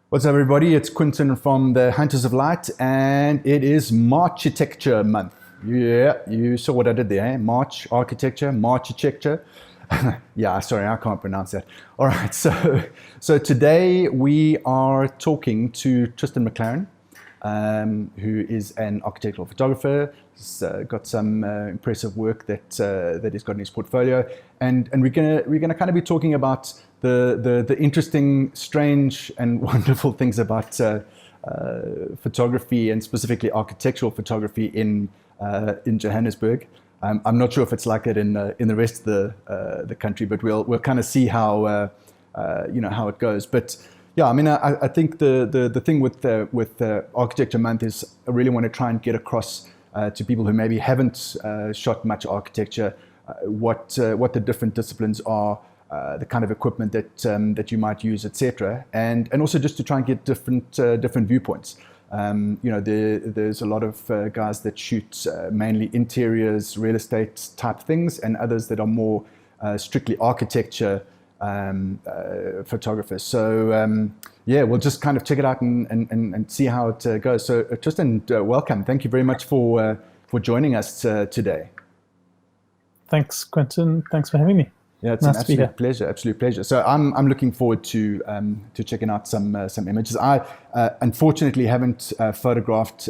What's up, everybody? It's Quinton from the Hunters of Light, and it is Marchitecture month. Yeah, you saw what I did there, eh? March architecture, Marchitecture. Yeah, sorry, I can't pronounce that. All right, so today we are talking to Tristan Mclaren, who is an architectural photographer. He's got some impressive work that he's got in his portfolio, and we're gonna kind of be talking about the interesting, strange, and wonderful things about photography, and specifically architectural photography in Johannesburg. I'm not sure if it's like it in the rest of the country, but we'll kind of see how how it goes. But yeah, I mean, I think the thing with Architecture Month is I really want to try and get across to people who maybe haven't shot much architecture, what the different disciplines are, the kind of equipment that you might use, etc., and also just to try and get different viewpoints. There's a lot of guys that shoot mainly interiors, real estate type things, and others that are more strictly architecture photographers. So yeah, we'll just kind of check it out and see how it goes. So Tristan, welcome. Thank you very much for joining us today. Thanks, Quentin. Thanks for having me. Yeah, it's nice, an absolute pleasure. So I'm looking forward to checking out some images. I unfortunately haven't photographed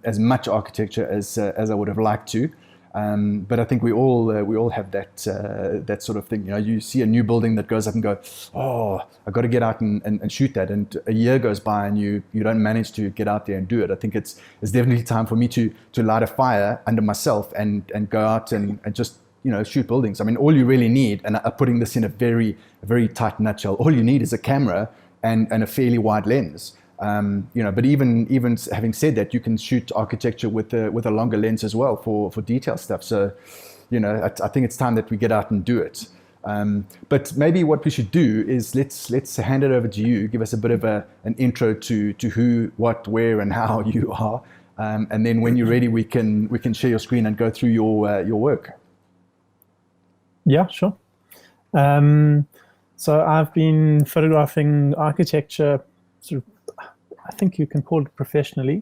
as much architecture as I would have liked to, but I think we all have that sort of thing. You know, you see a new building that goes up and go, oh, I've got to get out and shoot that, and a year goes by and you don't manage to get out there and do it. I think it's definitely time for me to light a fire under myself and go out and just shoot buildings. I mean, all you really need, and I'm putting this in a very tight nutshell, all you need is a camera and a fairly wide lens. But even having said that, you can shoot architecture with a longer lens as well for detail stuff. So, I think it's time that we get out and do it. But maybe what we should do is let's hand it over to you. Give us a bit of an intro to who, what, where, and how you are, and then when you're ready, we can share your screen and go through your work. Yeah, sure. So I've been photographing architecture, sort of, I think you can call it professionally,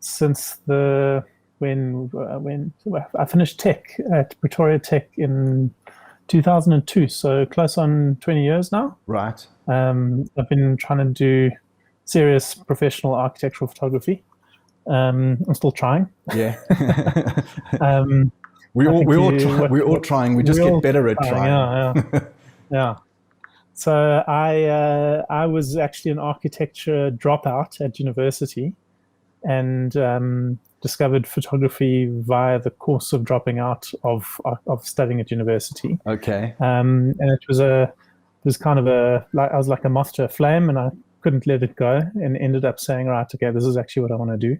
since when I finished tech at Pretoria Tech in 2002. So close on 20 years now. Right. I've been trying to do serious professional architectural photography. I'm still trying. Yeah. We're all trying. We just get better at trying. Yeah. So I was actually an architecture dropout at university, and discovered photography via the course of dropping out of studying at university. Okay. And it was kind of I was like a moth to a flame, and I couldn't let it go, and ended up saying, right, okay, this is actually what I want to do.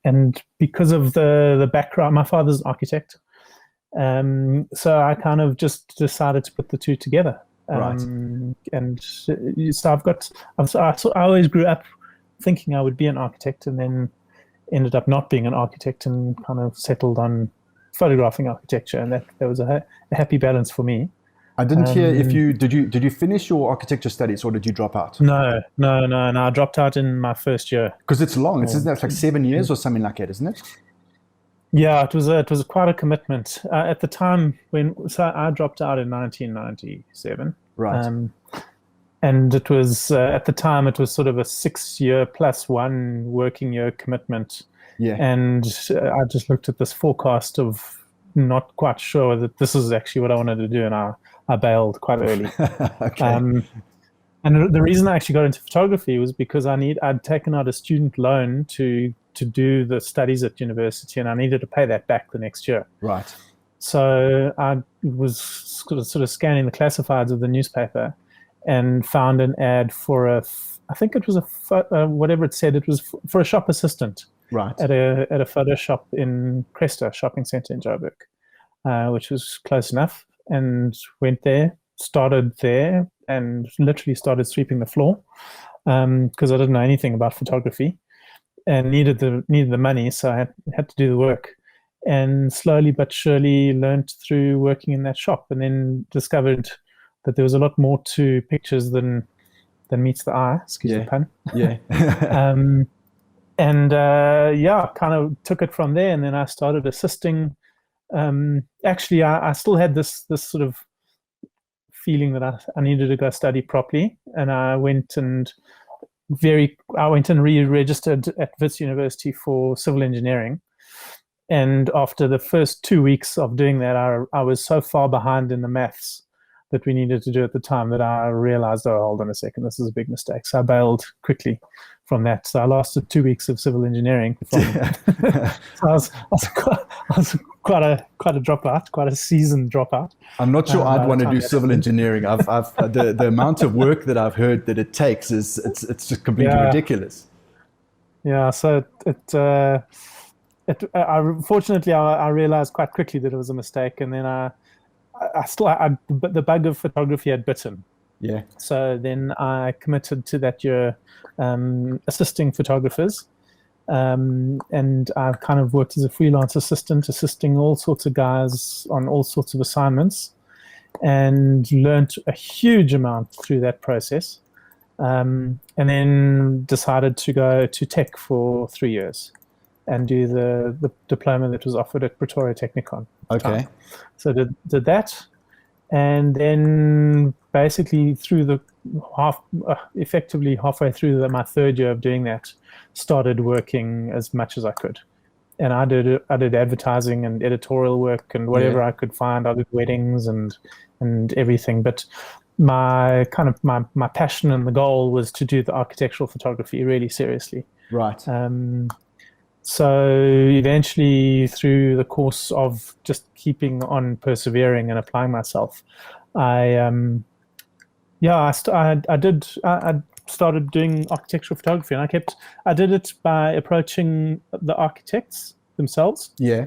And because of the background, my father's an architect, so I kind of just decided to put the two together. Right. And so I always grew up thinking I would be an architect, and then ended up not being an architect and kind of settled on photographing architecture, and that was a happy balance for me. I didn't hear if did you finish your architecture studies, or did you drop out? No. I dropped out in my first year. Because it's long. It's like 7 years or something like that, isn't it? Yeah, it was quite a commitment at the time so I dropped out in 1997. Right. And it was at the time it was sort of a 6 year plus 1 working year commitment. Yeah. And I just looked at this forecast of not quite sure that this is actually what I wanted to do, and I bailed quite early. Okay. And the reason I actually got into photography was because I'd taken out a student loan to do the studies at university, and I needed to pay that back the next year. Right. So I was sort of scanning the classifieds of the newspaper and found an ad for I think it was whatever it said, it was for a shop assistant. Right. At a photo shop in Cresta shopping centre in Joburg, which was close enough, and went there, started there, and literally started sweeping the floor because I didn't know anything about photography and needed the money, so I had to do the work. And slowly but surely learned through working in that shop, and then discovered that there was a lot more to pictures than than meets the eye. Excuse the pun. Yeah. Kind of took it from there, and then I started assisting. Actually, I still had this sort of feeling that I needed to go study properly, and I went and re-registered at Wits University for civil engineering. And after the first 2 weeks of doing that, I was so far behind in the maths that we needed to do at the time that I realized, oh, hold on a second, this is a big mistake. So I bailed quickly from that. So I lasted 2 weeks of civil engineering. So I was quite a dropout, quite a seasoned dropout. I'm not sure I'd want to do civil engineering. I've the amount of work that I've heard that it takes is it's just completely ridiculous. Yeah. So fortunately I realized quite quickly that it was a mistake, and then but the bug of photography had bitten. Yeah. So then I committed to that year assisting photographers, and I've kind of worked as a freelance assistant, assisting all sorts of guys on all sorts of assignments, and learned a huge amount through that process, and then decided to go to tech for 3 years and do the diploma that was offered at Pretoria Technikon. Okay. So did that, and then basically through effectively halfway through my third year of doing that, started working as much as I could. And I did advertising and editorial work and whatever I could find. I did weddings and everything. But my passion and the goal was to do the architectural photography really seriously. Right. So eventually, through the course of just keeping on persevering and applying myself, I started doing architectural photography, and I did it by approaching the architects themselves. Yeah.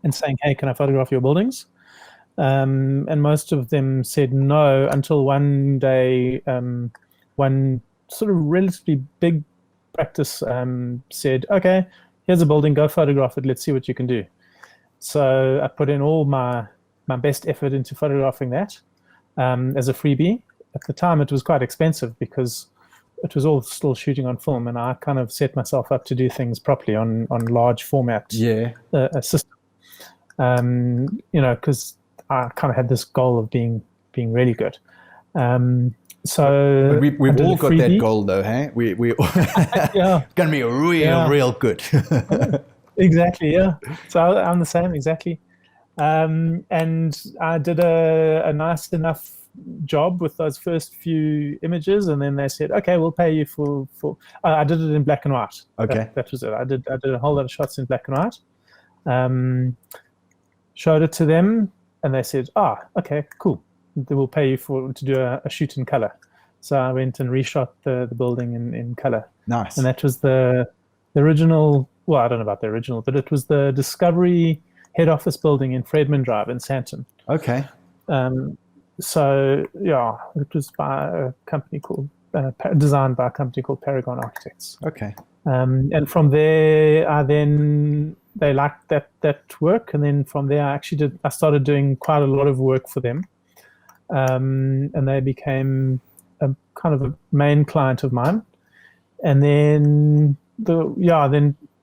And saying, hey, can I photograph your buildings? And most of them said no, until one day, one sort of relatively big practice said, okay, here's a building, go photograph it, let's see what you can do. So I put in all my best effort into photographing that as a freebie. At the time, it was quite expensive because it was all still shooting on film, and I kind of set myself up to do things properly on large format system. Because I kind of had this goal of being really good. So but we've all got that goal, though, hey? We gonna be real good. Exactly, yeah. So I'm the same, exactly. And I did a nice enough job with those first few images, and then they said, okay, we'll pay you for I did it in black and white. Okay. That was it. I did a whole lot of shots in black and white. Showed it to them, and they said, okay, cool. They will pay you to do a shoot in color. So I went and reshot the building in color. Nice. And that was the original, well, I don't know about the original, but it was the Discovery head office building in Fredman Drive in Sandton. Okay. So yeah, it was by a company called designed by a company called Paragon Architects. Okay. And from there, they liked that work, and then from there, I started doing quite a lot of work for them, and they became a kind of a main client of mine. And then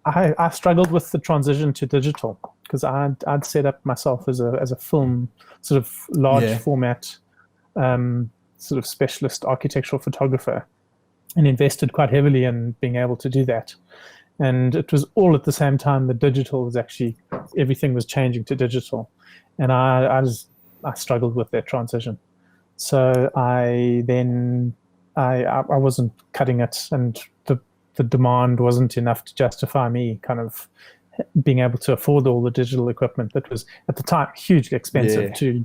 I struggled with the transition to digital, because I'd set up myself as a film sort of large format sort of specialist architectural photographer, and invested quite heavily in being able to do that. And it was all at the same time that digital was actually, everything was changing to digital, and I struggled with that transition. So I wasn't cutting it, and the demand wasn't enough to justify me kind of being able to afford all the digital equipment that was at the time hugely expensive to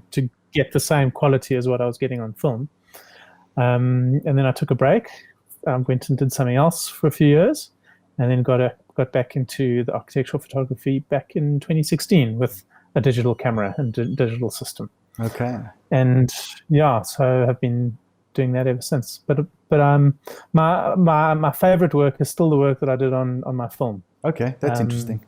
get the same quality as what I was getting on film. And then I took a break, went and did something else for a few years, and then got back into the architectural photography back in 2016 with a digital camera and digital system. Okay. And so I've been doing that ever since. But my favorite work is still the work that I did on my film. Okay, that's interesting.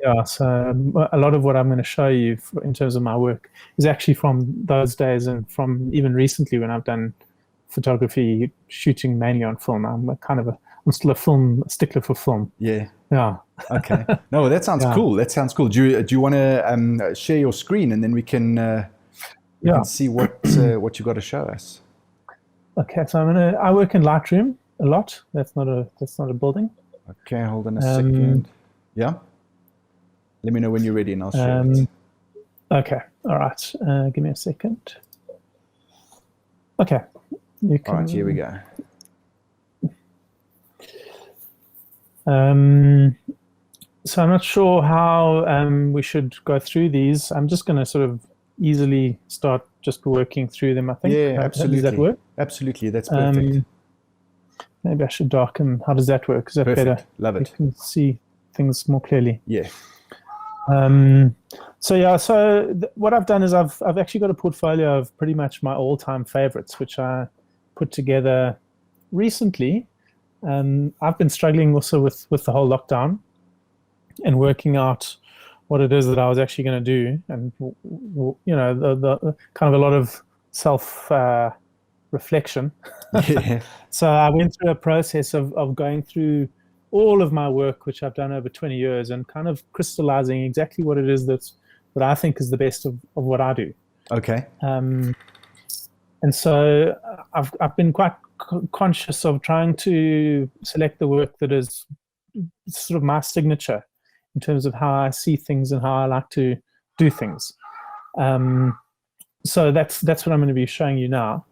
Yeah, so a lot of what I'm going to show you in terms of my work is actually from those days, and from even recently when I've done photography, shooting mainly on film. I'm still a film stickler for film. Yeah. Yeah. Okay. No, that sounds Yeah. cool. That sounds cool. Do you want to share your screen, and then we can see what you got to show us? Okay. So I work in Lightroom a lot. That's not a building. Okay. Hold on a second. Yeah. Let me know when you're ready, and I'll share it. Okay. All right. Give me a second. Okay. All right. Here we go. So I'm not sure how we should go through these. I'm just going to sort of easily start just working through them, I think. Yeah, absolutely. Does that work? Absolutely. That's perfect. Maybe I should darken. How does that work? Is that perfect. better? Love it. You can see things more clearly. Yeah. So what I've done is I've actually got a portfolio of pretty much my all-time favorites, which I put together recently. I've been struggling also with the whole lockdown and working out what it is that I was actually going to do, and the kind of a lot of self reflection. Yeah. So I went through a process of going through all of my work, which I've done over 20 years, and kind of crystallizing exactly what it is that I think is the best of what I do. Okay. And so I've been quite conscious of trying to select the work that is sort of my signature in terms of how I see things and how I like to do things. So that's what I'm going to be showing you now.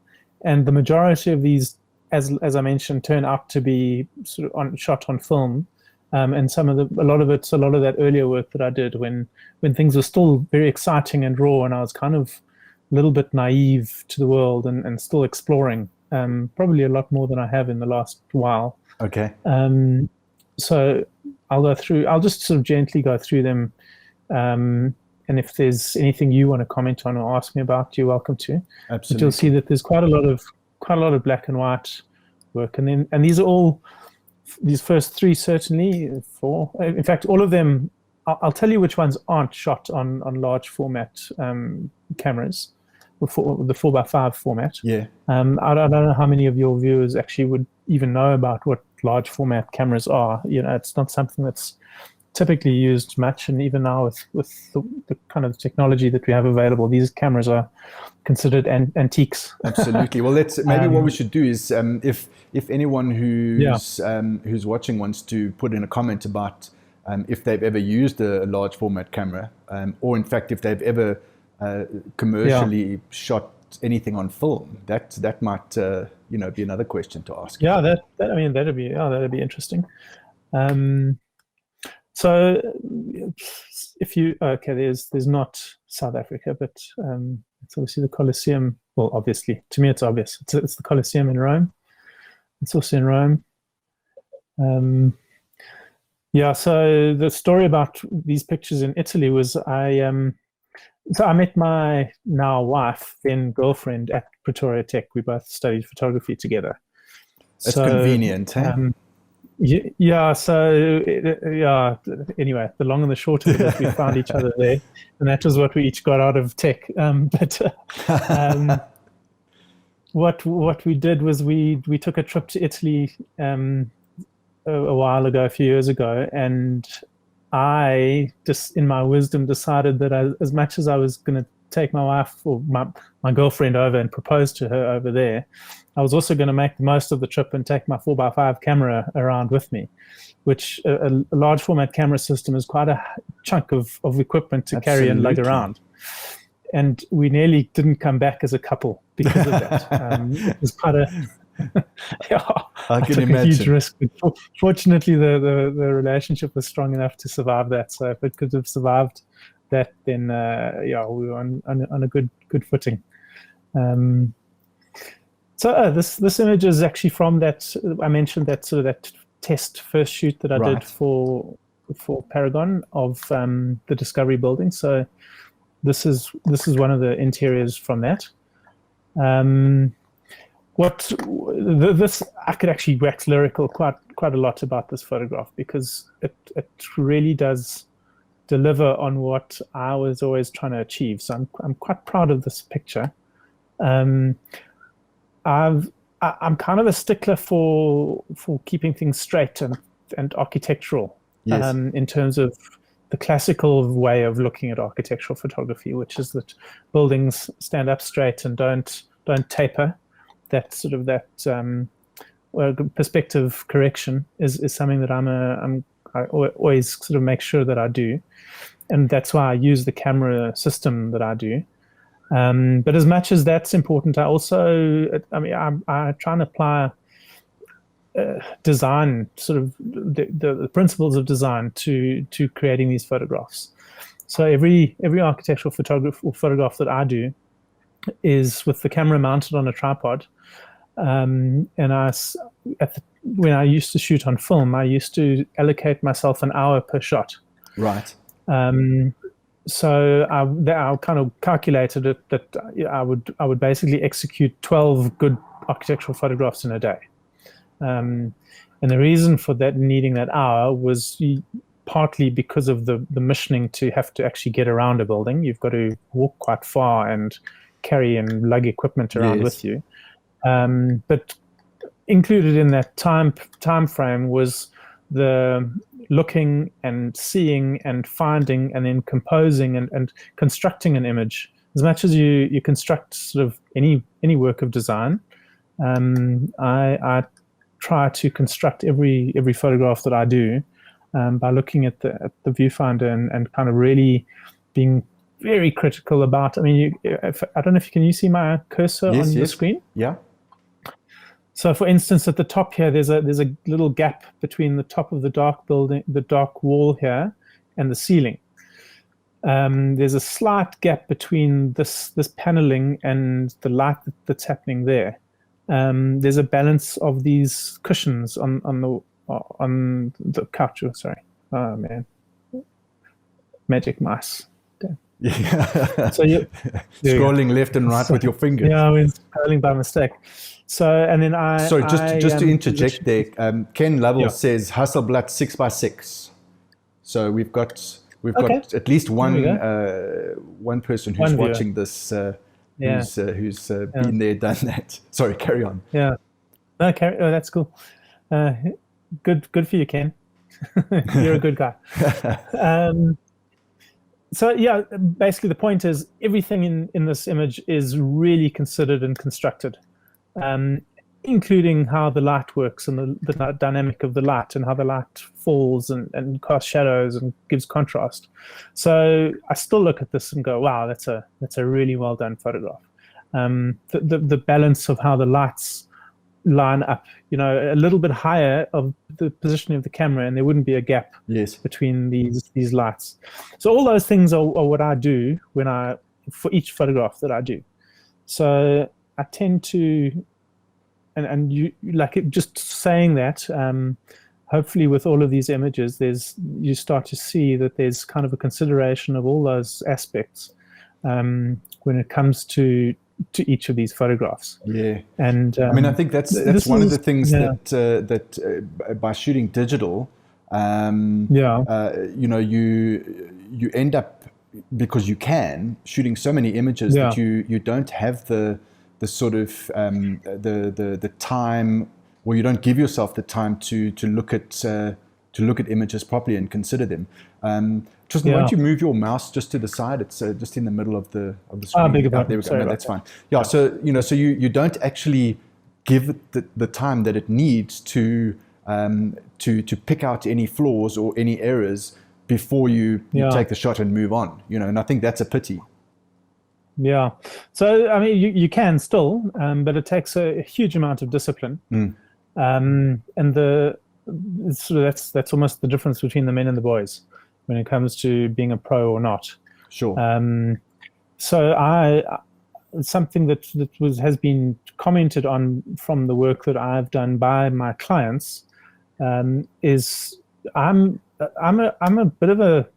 And the majority of these, as I mentioned, turn out to be sort of shot on film. And a lot of that earlier work that I did when things were still very exciting and raw, and I was kind of a little bit naive to the world and still exploring, probably a lot more than I have in the last while. Okay. So I'll just sort of gently go through them. And if there's anything you want to comment on or ask me about, you're welcome to. Absolutely. But you'll see that there's quite a lot of black and white work, and these are all, these first three, certainly four. In fact, all of them. I'll tell you which ones aren't shot on large format cameras, the 4x5 format. Yeah. I don't know how many of your viewers actually would even know about what large format cameras are. It's not something that's typically used much, and even now with the kind of technology that we have available, these cameras are considered antiques. Absolutely. Well, let's maybe what we should do is if anyone who's watching wants to put in a comment about if they've ever used a large format camera, or in fact if they've ever commercially shot anything on film, that might be another question to ask. Yeah, that'd be interesting. So if you there's not South Africa, but it's obviously the Colosseum. Well, obviously to me it's obvious. It's the Colosseum in Rome. It's also in Rome. So the story about these pictures in Italy was I met my now wife, then girlfriend, at Pretoria Tech. We both studied photography together. That's convenient, eh? Anyway, the long and the short of it is we found each other there, and that was what we each got out of tech. What we did was we took a trip to Italy a while ago, a few years ago, and I just, in my wisdom, decided that as much as I was going to take my wife or my girlfriend over and propose to her over there, I was also going to make the most of the trip and take my 4x5 camera around with me, which a large format camera system is quite a chunk of equipment to carry and lug around. And we nearly didn't come back as a couple because of that. It was quite I took a huge risk. But fortunately, the relationship was strong enough to survive that. So if it could have survived that, then we were on a good footing. So this image is actually from that. I mentioned that sort of that test first shoot that I did for Paragon of the Discovery Building. So this is one of the interiors from that. This I could actually wax lyrical quite a lot about this photograph, because it really does deliver on what I was always trying to achieve. So I'm quite proud of this picture. I'm kind of a stickler for keeping things straight and architectural. Yes. In terms of the classical way of looking at architectural photography, which is that buildings stand up straight and don't taper. That sort of perspective correction is something that I always sort of make sure that I do, and that's why I use the camera system that I do. But as much as that's important, I try and apply design, sort of the principles of design to creating these photographs. So every architectural photograph that I do is with the camera mounted on a tripod. And when I used to shoot on film, I used to allocate myself an hour per shot. Right. So I kind of calculated it that I would basically execute 12 good architectural photographs in a day. And the reason for that needing that hour was partly because of the missioning to have to actually get around a building. You've got to walk quite far and carry and lug equipment around with you. But included in that time frame was the looking and seeing and finding and then composing and constructing an image. As much as you construct sort of any work of design, I try to construct every photograph that I do by looking at the viewfinder and kind of really being very critical about. I mean, I don't know if you see my cursor on the screen. Yeah. So, for instance, at the top here, there's a little gap between the top of the dark building, the dark wall here, and the ceiling. There's a slight gap between this paneling and the light that's happening there. There's a balance of these cushions on the couch. Oh, sorry. Oh man, magic mouse. Yeah. So you scrolling left and right with your fingers. Yeah, I was scrolling by mistake. So and then Sorry, just to interject there, Ken Lovell says Hasselblad 6x6. So we've got at least one person who's watching this who's been there, done that. Sorry, carry on. Yeah, no, that's cool. Good for you, Ken. You're a good guy. So yeah, basically the point is everything in this image is really considered and constructed, including how the light works and the dynamic of the light and how the light falls and casts shadows and gives contrast. So I still look at this and go, wow, that's a really well done photograph. The balance of how the lights line up, a little bit higher of the positioning of the camera, and there wouldn't be a gap between these lights. So all those things are what I do for each photograph that I do. So I tend to, and you like it, just saying that. Hopefully, with all of these images, you start to see that there's kind of a consideration of all those aspects when it comes to each of these photographs. Yeah, and I mean, I think that's one of the things that by shooting digital, you end up, because you can, shooting so many images that you don't have the sort of the time, or you don't give yourself the time to look at images properly and consider them. Tristan, why don't you move your mouse just to the side? It's just in the middle of the screen. Beg your pardon. There we go. Sorry, no, that's fine. Yeah. So you don't actually give it the time that it needs to pick out any flaws or any errors before you take the shot and move on. And I think that's a pity. Yeah. So I mean, you can still, but it takes a huge amount of discipline. And that's almost the difference between the men and the boys when it comes to being a pro or not. Sure. So something that has been commented on from the work that I've done by my clients is I'm a bit of a,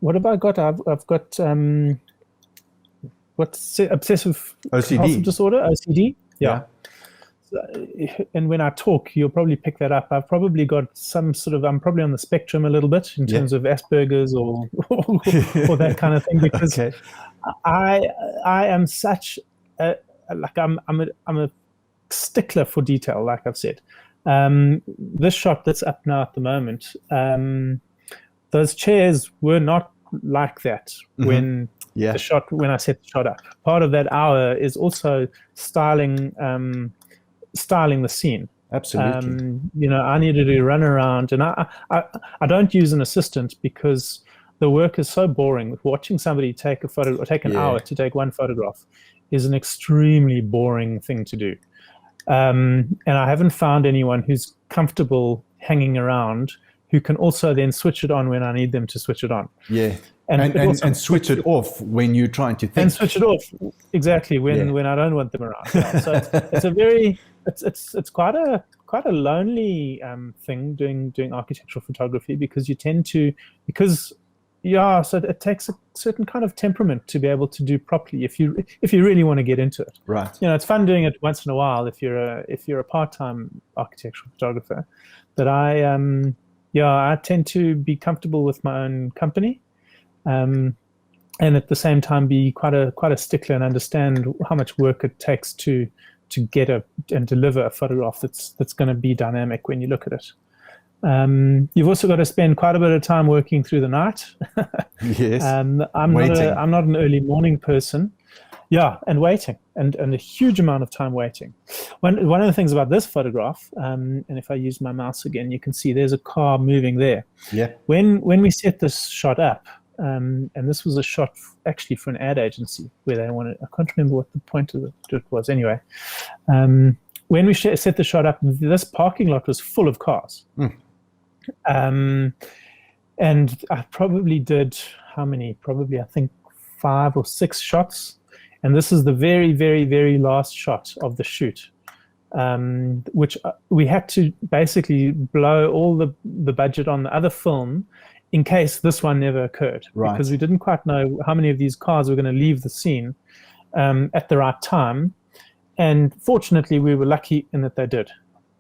what have I got? I've got obsessive OCD disorder, OCD. Yeah. And when I talk, you'll probably pick that up. I've probably got some sort of, I'm probably on the spectrum a little bit in terms of Asperger's or that kind of thing, because I am such I'm a stickler for detail, like I've said. This shot that's up now at the moment, those chairs were not like that when Yeah. when I set the shot up. Part of that hour is also styling the scene. Absolutely. I needed to run around, and I don't use an assistant because the work is so boring. Watching somebody take a photo or take an hour to take one photograph is an extremely boring thing to do. And I haven't found anyone who's comfortable hanging around who can also then switch it on when I need them to switch it on. Yeah. And switch it off when you're trying to think. And switch it off exactly when I don't want them around. Yeah. So it's a very it's quite a lonely thing doing architectural photography, because you tend to so it takes a certain kind of temperament to be able to do properly if you really want to get into it. Right. It's fun doing it once in a while if you're a part-time architectural photographer. But I tend to be comfortable with my own company, and at the same time be quite a stickler and understand how much work it takes to get and deliver a photograph that's going to be dynamic when you look at it. You've also got to spend quite a bit of time working through the night. Yes. I'm not an early morning person. Yeah, and waiting, and a huge amount of time waiting. One of the things about this photograph, and if I use my mouse again, you can see there's a car moving there. Yeah. When we set this shot up, and this was a shot actually for an ad agency where they wanted, I can't remember what the point of it was anyway. When we set the shot up, this parking lot was full of cars. And I probably did, how many? Probably, I think 5 or 6 shots. And this is the very, very, very last shot of the shoot, which we had to basically blow all the budget on the other film in case this one never occurred. Right. Because we didn't quite know how many of these cars were going to leave the scene at the right time. And fortunately, we were lucky in that they did.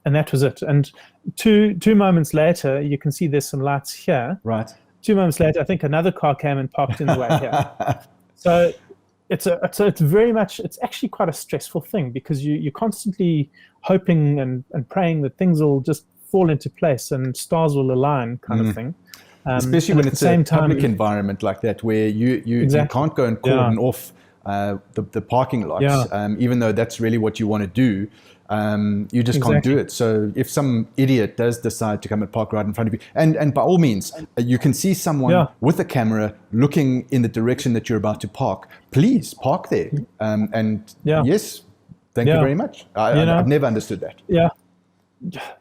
And that was it. And two moments later, you can see there's some lights here. Right. 2 moments later, I think another car came and parked in the way here. So it's actually quite a stressful thing, because you're constantly hoping and praying that things will just fall into place and stars will align, kind of thing. Especially when it's a public environment like that, where you can't go and cordon off the parking lots, even though that's really what you want to do. You just can't do it. So if some idiot does decide to come and park right in front of you, and by all means, you can see someone with a camera looking in the direction that you're about to park, please park there. Yes, thank you very much. I've never understood that. Yeah.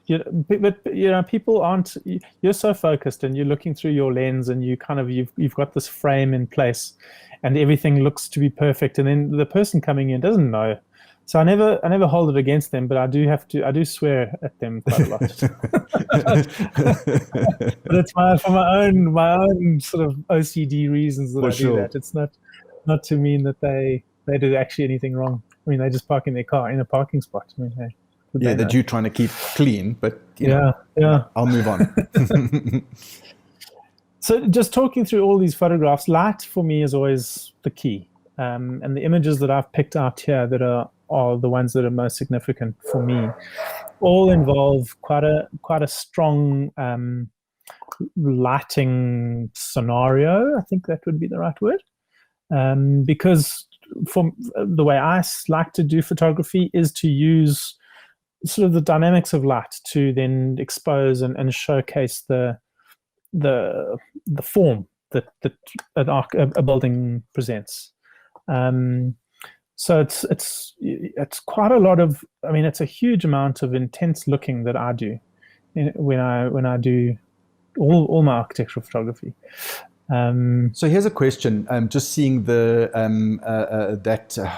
But people aren't. You're so focused, and you're looking through your lens, and you've got this frame in place, and everything looks to be perfect, and then the person coming in doesn't know. So I never hold it against them, but I do swear at them quite a lot. But it's for my own sort of OCD reasons that I do that. It's not to mean that they do actually anything wrong. I mean, they just park in their car in a parking spot. I mean, hey, that you're trying to keep clean, but I'll move on. So just talking through all these photographs, light for me is always the key. And the images that I've picked out here that are the ones that are most significant for me all involve quite a strong lighting scenario. I think that would be the right word. Because from the way I like to do photography is to use sort of the dynamics of light to then expose and showcase the form that a building presents. So it's quite a lot of. I mean, it's a huge amount of intense looking that I do when I do all my architectural photography. So here's a question. Just seeing the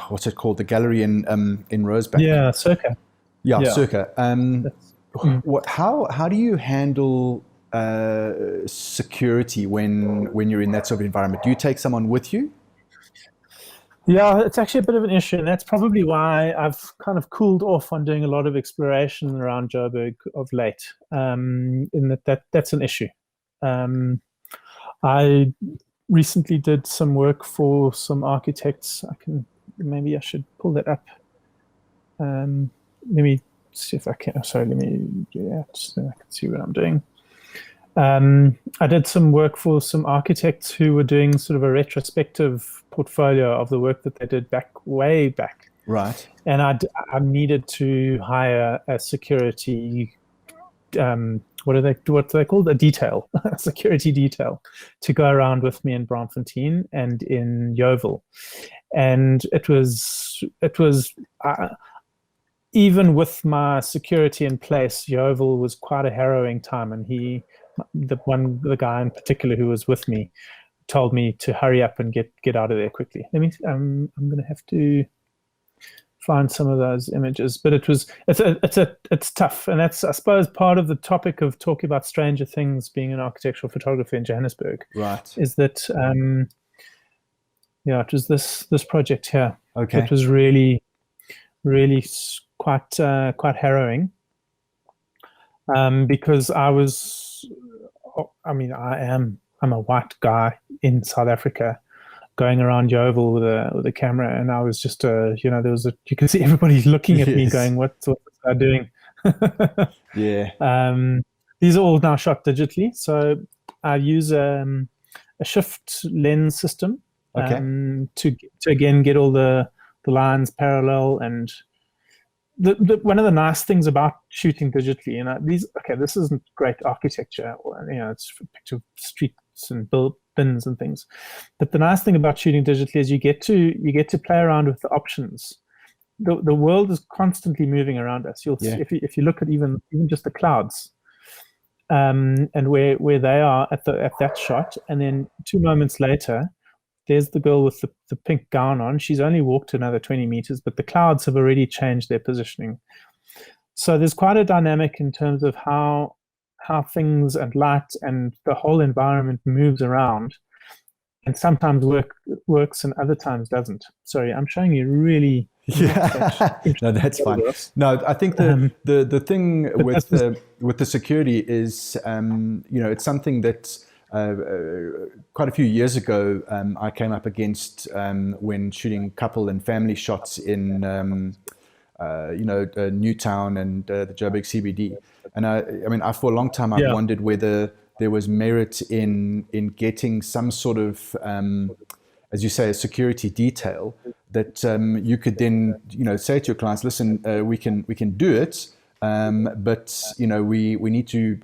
what's it called? The gallery in Rosebank. Yeah, Circa. Yeah, Circa. How do you handle security when you're in that sort of environment? Do you take someone with you? Yeah, it's actually a bit of an issue, and that's probably why I've kind of cooled off on doing a lot of exploration around Joburg of late. In that's an issue. I recently did some work for some architects. Maybe I should pull that up. let me see if I can. Sorry, let me do that so I can see what I'm doing. I did some work for some architects who were doing sort of a retrospective portfolio of the work that they did way back. Right. And I needed to hire a security, what do they called? A detail, a security detail, to go around with me in Braamfontein and in Yeovil. And it was even with my security in place, Yeovil was quite a harrowing time. And the guy in particular who was with me told me to hurry up and get out of there quickly. I'm going to have to find some of those images, but it's tough, and that's, I suppose, part of the topic of talking about stranger things being an architectural photographer in Johannesburg. Right. Is that it was this project here. Okay. It was really quite harrowing, because I'm a white guy in South Africa going around Yeovil with a camera, and I was just you can see everybody looking at me going, what's this guy doing? Yeah. These are all now shot digitally, so I use a shift lens system to again get all the lines parallel. And one of the nice things about shooting digitally, this isn't great architecture, it's a picture of streets and bins and things, but the nice thing about shooting digitally is you get to play around with the options. The world is constantly moving around us. You'll see, if you look at even just the clouds, and where they are at that shot, and then 2 moments later, there's the girl with the pink gown on. She's only walked another 20 meters, but the clouds have already changed their positioning. So there's quite a dynamic in terms of how things and light and the whole environment moves around, and sometimes works and other times doesn't. Sorry, I'm showing you really. No, that's fine. No, I think the thing with the security is, it's something that quite a few years ago I came up against when shooting couple and family shots in Newtown and the Joburg CBD. And I for a long time I've wondered whether there was merit in getting some sort of, as you say, a security detail that you could then say to your clients, listen, we can do it, but we need to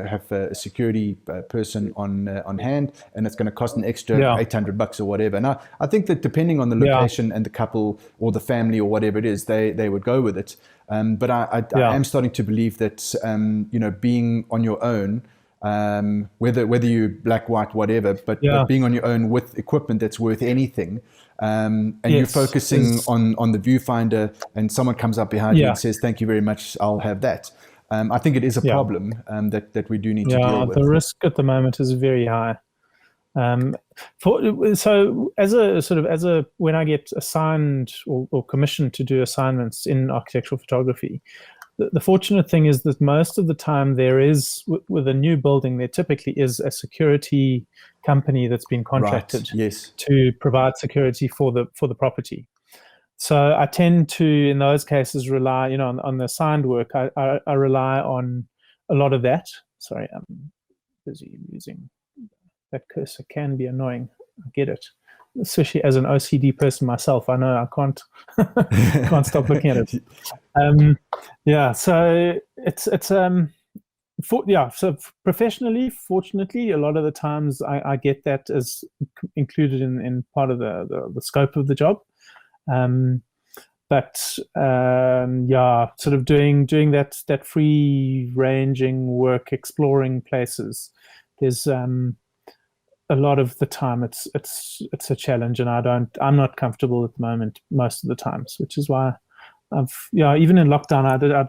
have a security person on hand, and it's going to cost an extra $800 or whatever. And I think that depending on the location and the couple or the family or whatever it is, they would go with it. But I am starting to believe that being on your own, whether you black, white, whatever, but being on your own with equipment that's worth anything, and you're focusing on the viewfinder, and someone comes up behind you and says, "Thank you very much, I'll have that." I think it is a problem that we do need to deal with. The risk at the moment is very high. When I get assigned or commissioned to do assignments in architectural photography, the fortunate thing is that most of the time there is, with a new building, there typically is a security company that's been contracted to provide security for the property. So I tend to, in those cases, rely, on the assigned work. I rely on a lot of that. Sorry, I'm busy using that cursor. Can be annoying. I get it. Especially as an OCD person myself, I know I can't stop looking at it. So so professionally, fortunately, a lot of the times I get that as included in part of the scope of the job. But sort of doing that free ranging work, exploring places, there's a lot of the time it's a challenge, and I'm not comfortable at the moment most of the times, which is why even in lockdown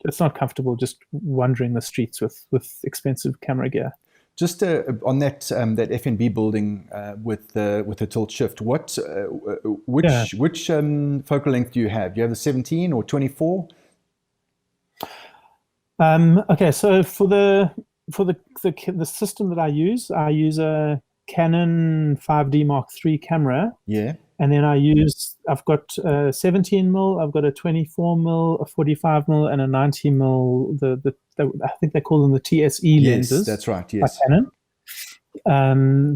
it's not comfortable just wandering the streets with expensive camera gear. Just on that F&B building with the tilt shift, which focal length do you have? Do you have the 17 or 24? Okay, so for the system that I use a Canon 5D Mark III camera. Yeah. And then I've got a 17 mil, I've got a 24 mil, a 45 mil, and a 90 mil. I think they call them the TSE lenses. Yes, that's right. By Yes. Canon.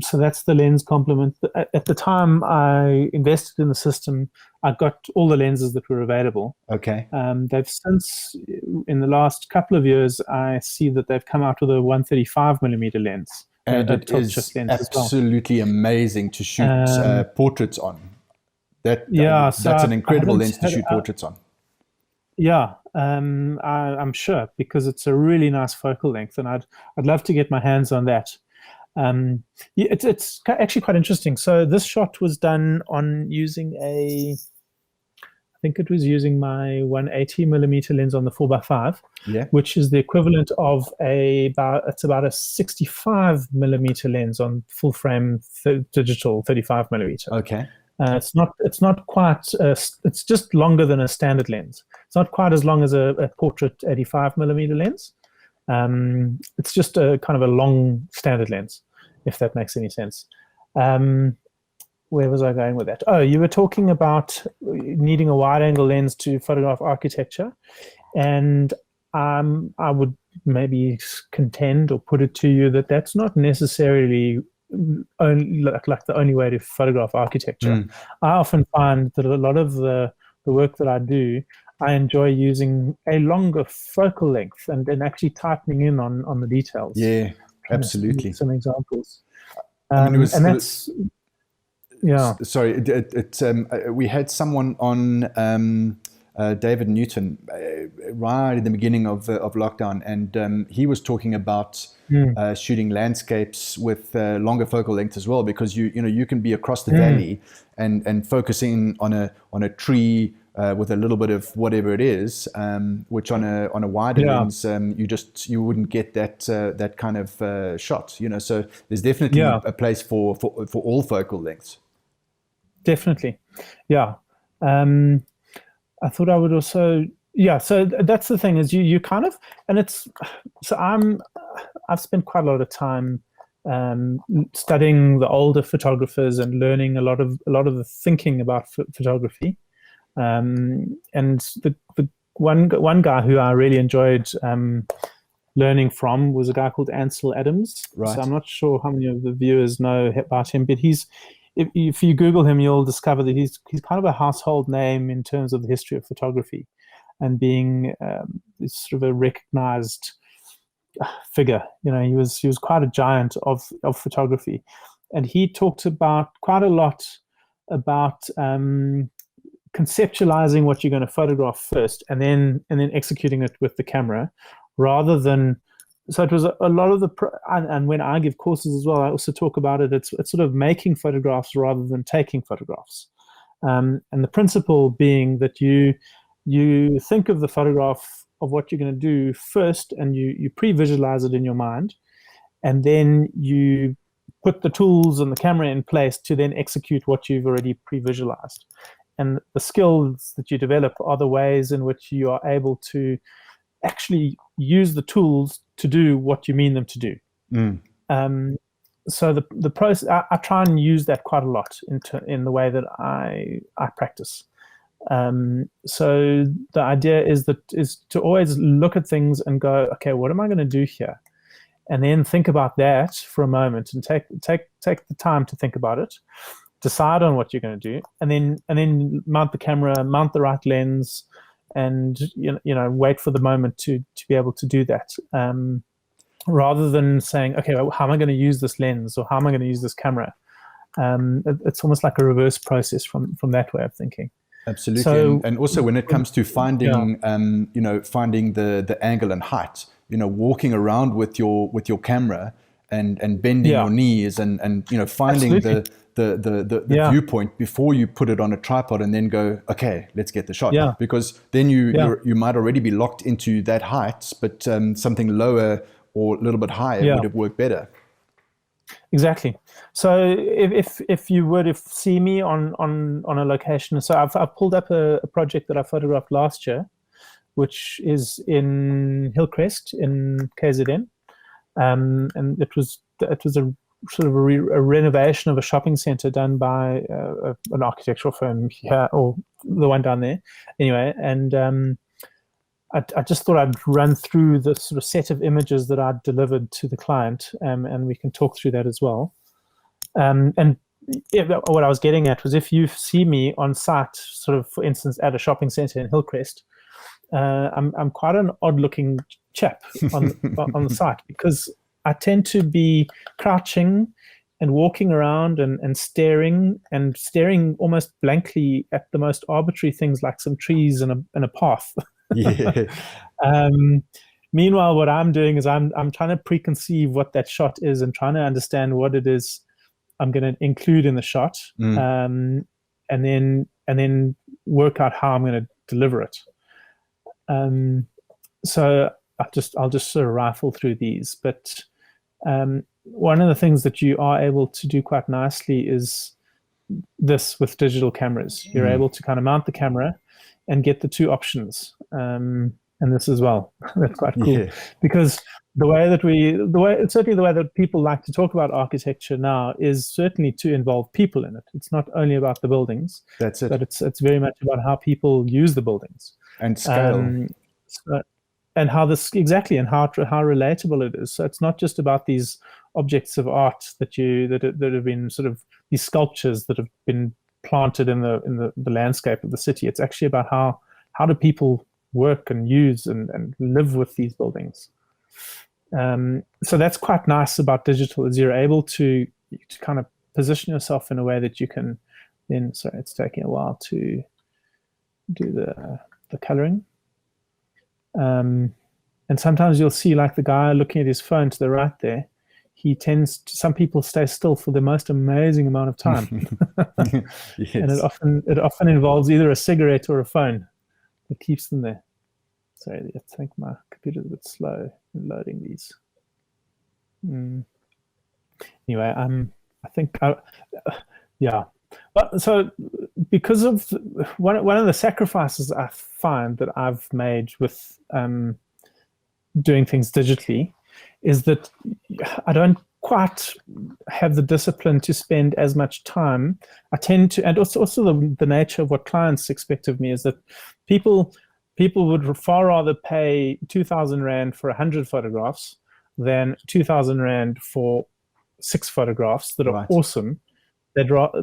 So that's the lens complement. At the time I invested in the system, I got all the lenses that were available. Okay. They've since, in the last couple of years, I see that they've come out with a 135 millimeter lens. And it is absolutely amazing to shoot portraits on. That's an incredible lens to shoot portraits on. Yeah, I'm sure, because it's a really nice focal length, and I'd love to get my hands on that. It's actually quite interesting. So this shot was done on using I think it was using my 180 millimeter lens on the 4x5, which is the equivalent of it's about a 65 millimeter lens on full frame digital 35 millimeter. Okay. It's not quite. It's just longer than a standard lens. It's not quite as long as a portrait 85 millimeter lens. It's just a kind of a long standard lens, if that makes any sense. Where was I going with that? Oh, you were talking about needing a wide-angle lens to photograph architecture, and I would maybe contend or put it to you that that's not necessarily like the only way to photograph architecture. I often find that a lot of the work that I do, I enjoy using a longer focal length and actually tightening in on the details. Yeah, absolutely. Some examples. Sorry, we had someone on, David Newton, right in the beginning of lockdown, and he was talking about shooting landscapes with longer focal length as well, because you can be across the valley and focusing on a tree with a little bit of whatever it is, which on a wider lens you wouldn't get that kind of shot. So there's definitely a place for all focal lengths. Definitely, yeah. I thought I would also, so that's the thing, is you kind of, and it's, so I've spent quite a lot of time studying the older photographers and learning a lot of the thinking about photography. And the one guy who I really enjoyed learning from was a guy called Ansel Adams. Right. So I'm not sure how many of the viewers know about him, but if you Google him, you'll discover that he's kind of a household name in terms of the history of photography, and being sort of a recognized figure. He was quite a giant of photography, and he talked quite a lot about conceptualizing what you're going to photograph first, and then executing it with the camera, rather than. So it was a lot of and when I give courses as well, I also talk about it. It's sort of making photographs rather than taking photographs, and the principle being that you think of the photograph of what you're going to do first, and you pre-visualize it in your mind, and then you put the tools and the camera in place to then execute what you've already pre-visualized. And the skills that you develop are the ways in which you are able to actually use the tools to do what you mean them to do. So the process, I try and use that quite a lot in the way that I practice. So the idea is to always look at things and go, okay, what am I going to do here? And then think about that for a moment, and take the time to think about it, decide on what you're going to do, and then mount the camera, mount the right lens, and wait for the moment to be able to do that, rather than saying, okay, well, how am I going to use this lens, or how am I going to use this camera? It's almost like a reverse process from that way of thinking. Absolutely. So, and also when it comes to finding finding the angle and height, walking around with your camera and bending your knees and finding the viewpoint before you put it on a tripod, and then go, okay, let's get the shot. Because then you might already be locked into that height, but something lower or a little bit higher would have worked better. Exactly. So if you were to see me on a location, so I've pulled up a project that I photographed last year, which is in Hillcrest in KZN, and it was a sort of a renovation of a shopping center done by an architectural firm here, or the one down there. Anyway, and I just thought I'd run through the sort of set of images that I'd delivered to the client, and we can talk through that as well. And yeah, what I was getting at was, if you see me on site, sort of, for instance, at a shopping center in Hillcrest, I'm quite an odd-looking chap on the site, because I tend to be crouching and walking around and staring almost blankly at the most arbitrary things, like some trees and a path. Yeah. Meanwhile, what I'm doing is I'm trying to preconceive what that shot is and trying to understand what it is I'm going to include in the shot, and then work out how I'm going to deliver it. So I'll just sort of rifle through these, but one of the things that you are able to do quite nicely is this with digital cameras. You're able to kind of mount the camera and get the two options, and this as well. That's quite cool, because certainly the way that people like to talk about architecture now is certainly to involve people in it. It's not only about the buildings. That's it. But it's very much about how people use the buildings and scale. And how relatable it is. So it's not just about these objects of art that have been sort of these sculptures that have been planted in the landscape of the city. It's actually about how do people work and use and live with these buildings. So that's quite nice about digital, is you're able to kind of position yourself in a way that you can then. Sorry, it's taking a while to do the coloring. And sometimes you'll see, like, the guy looking at his phone to the right there, some people stay still for the most amazing amount of time. Yes. And it often involves either a cigarette or a phone that keeps them there. Sorry, I think my computer's a bit slow in loading these. Anyway, I think, yeah. But so, because of one of the sacrifices I find that I've made with doing things digitally is that I don't quite have the discipline to spend as much time. I tend to, and also the nature of what clients expect of me is that people would far rather pay 2,000 Rand for 100 photographs than 2,000 Rand for 6 photographs that are awesome.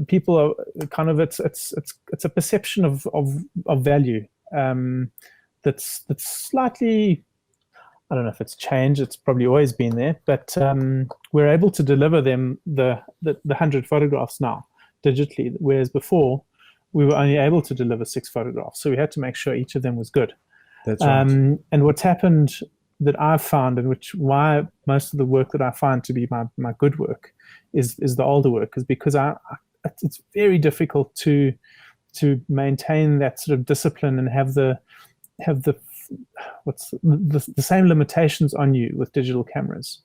People are kind of, it's a perception of value that's slightly, I don't know if it's changed. It's probably always been there, but we're able to deliver them the 100 photographs now digitally, whereas before we were only able to deliver 6 photographs, so we had to make sure each of them was good. That's right. And what's happened that I've found, and why most of the work that I find to be my good work is the older work, is because it's very difficult to maintain that sort of discipline and have the same limitations on you with digital cameras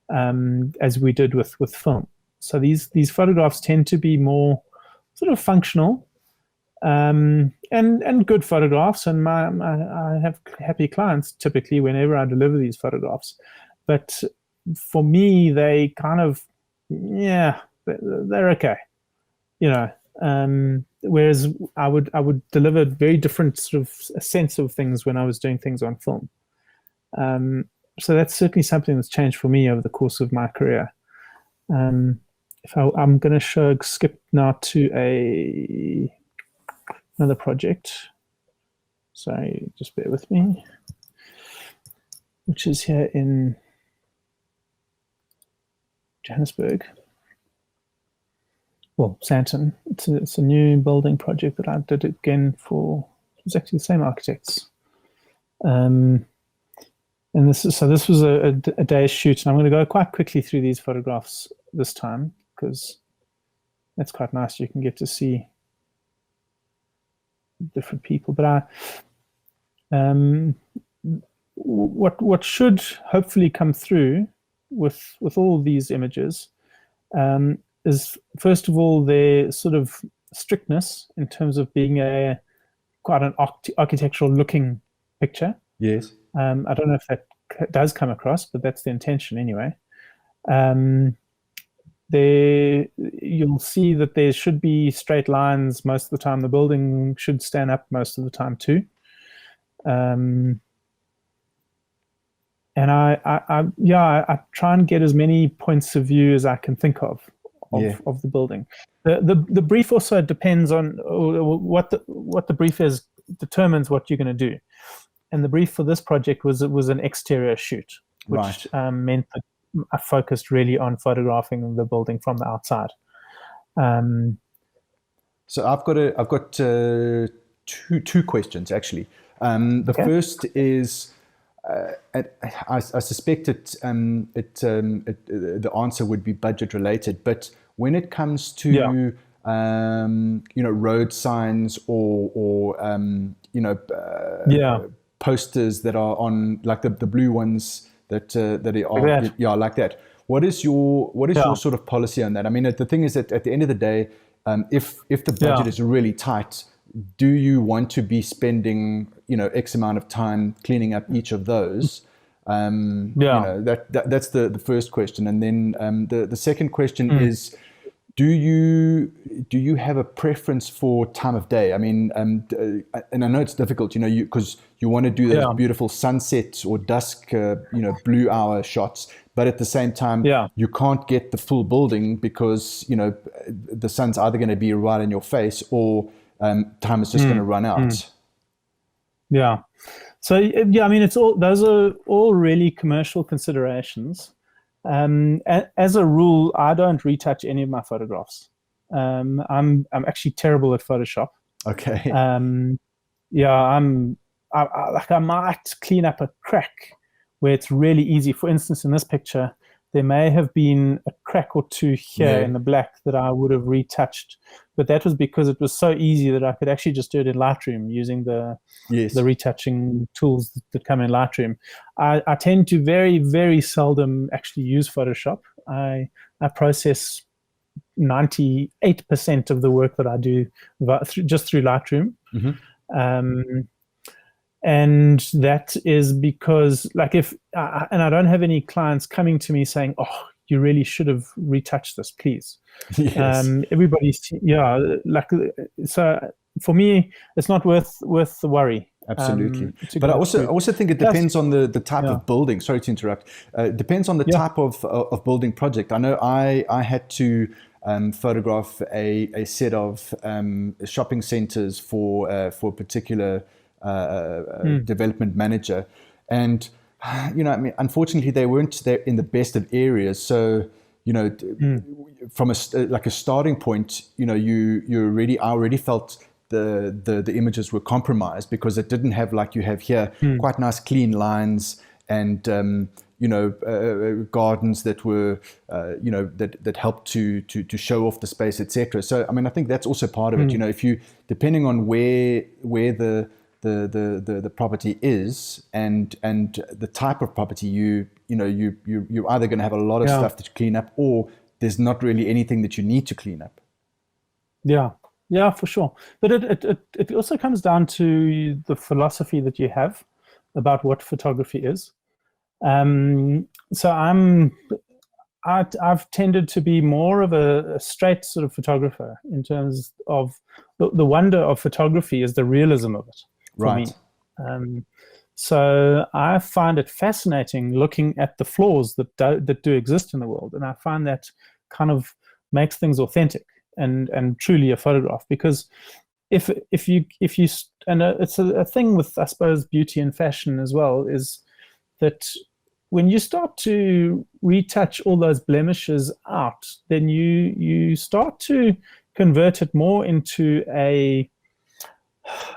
as we did with film. So these photographs tend to be more sort of functional and good photographs, and I have happy clients typically whenever I deliver these photographs. But for me, they kind of, they're okay, whereas I would deliver very different sort of a sense of things when I was doing things on film. So that's certainly something that's changed for me over the course of my career. I'm going to skip now to another project. Sorry, just bear with me. Which is here in Johannesburg. Well, Sandton. It's a new building project that I did again for. It was actually the same architects. And this was a day's shoot, and I'm going to go quite quickly through these photographs this time because that's quite nice. You can get to see different people. But what should hopefully come through with all these images is, first of all, their sort of strictness in terms of being quite an architectural looking picture. Yes. I don't know if that does come across, but that's the intention anyway. you'll see that there should be straight lines most of the time. The building should stand up most of the time too. And I try and get as many points of view as I can think of the building. The brief also depends on what the brief is, determines what you're going to do. And the brief for this project was an exterior shoot, which meant that I focused really on photographing the building from the outside. So I've got two questions actually. The first is, I suspect the answer would be budget related, but when it comes to road signs or posters that are on, like the blue ones that are like that. What is your sort of policy on that? I mean, the thing is that at the end of the day, if the budget is really tight, do you want to be spending X amount of time cleaning up each of those? That's the first question, and then the second question is, do you have a preference for time of day? I mean, and I know it's difficult, because you want to do those beautiful sunset or dusk, blue hour shots, but at the same time, you can't get the full building because the sun's either going to be right in your face or time is just going to run out. Yeah. So I mean, those are all really commercial considerations. As a rule, I don't retouch any of my photographs. I'm actually terrible at Photoshop. Okay. I might clean up a crack where it's really easy. For instance, in this picture, there may have been a crack or two here in the black that I would have retouched, but that was because it was so easy that I could actually just do it in Lightroom using the retouching tools that come in Lightroom. I tend to very, very seldom actually use Photoshop. I process 98% of the work that I do just through Lightroom. And that is because, like, and I don't have any clients coming to me saying, "Oh, you really should have retouched this, please." Yes. So for me, it's not worth the worry. Absolutely. But I also think it depends on the type of building. Sorry to interrupt. Depends on the type of building project. I know I had to photograph a set of shopping centers for a particular development manager, and I mean, unfortunately they weren't there in the best of areas, so from a starting point, I already felt the images were compromised because it didn't have, like you have here, quite nice clean lines and gardens that were that helped to show off the space, etc. So I mean, I think that's also part of it. If you, depending on where the property is and the type of property, you're either going to have a lot of stuff to clean up, or there's not really anything that you need to clean up. Yeah, for sure. But it also comes down to the philosophy that you have about what photography is. So I've tended to be more of a straight sort of photographer in terms of the wonder of photography is the realism of it. For me. So I find it fascinating looking at the flaws that do exist in the world, and I find that kind of makes things authentic and truly a photograph. Because if you and it's a thing with, I suppose, beauty and fashion as well, is that when you start to retouch all those blemishes out, then you start to convert it more into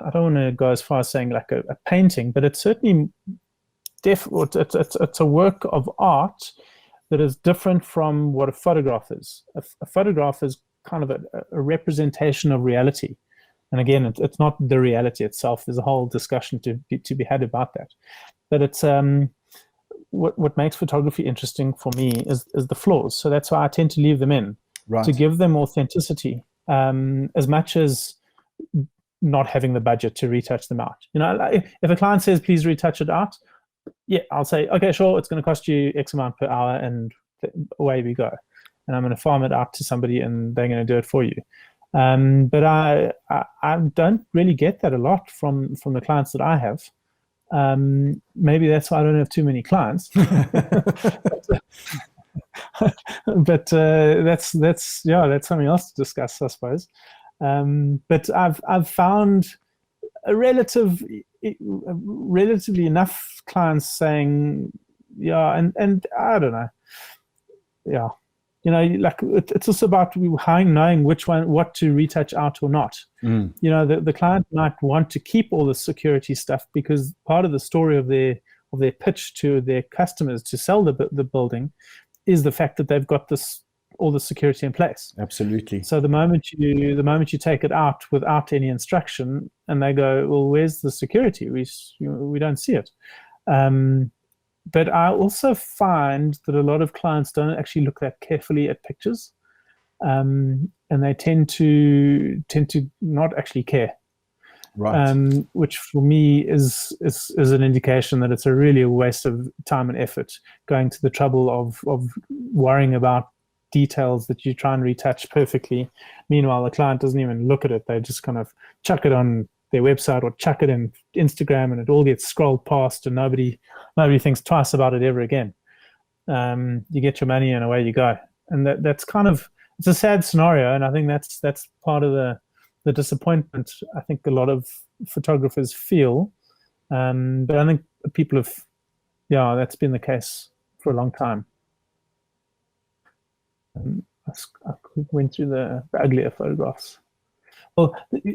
I don't want to go as far as saying like a painting, but it's certainly it's a work of art that is different from what a photograph is. A photograph is kind of a representation of reality. And again, it's not the reality itself. There's a whole discussion to be had about that. But it's what makes photography interesting for me is the flaws. So that's why I tend to leave them in, to give them authenticity, as much as not having the budget to retouch them out. Like if a client says, please retouch it out, I'll say, okay, sure, it's going to cost you X amount per hour, and away we go. and I'm going to farm it out to somebody, and they're going to do it for you. But I don't really get that a lot from the clients that I have. Maybe that's why I don't have too many clients. But that's something else to discuss, I suppose. But I've found relatively enough clients saying, yeah, and I don't know, yeah, like it's also about knowing what to retouch out or not. The client might want to keep all the security stuff because part of the story of their pitch to their customers to sell the building is the fact that they've got all the security in place. Absolutely. So the moment you take it out without any instruction, and they go, well, where's the security? We don't see it. But I also find that a lot of clients don't actually look that carefully at pictures, and they tend to not actually care. Right. Which for me is an indication that it's really a waste of time and effort going to the trouble of worrying about details that you try and retouch perfectly. Meanwhile, the client doesn't even look at it. They just kind of chuck it on their website or chuck it in Instagram, and it all gets scrolled past, and nobody thinks twice about it ever again. You get your money and away you go. And that's kind of, it's a sad scenario, and I think that's part of the disappointment I think a lot of photographers feel. But I think people have, that's been the case for a long time. I went through the uglier photographs. Well,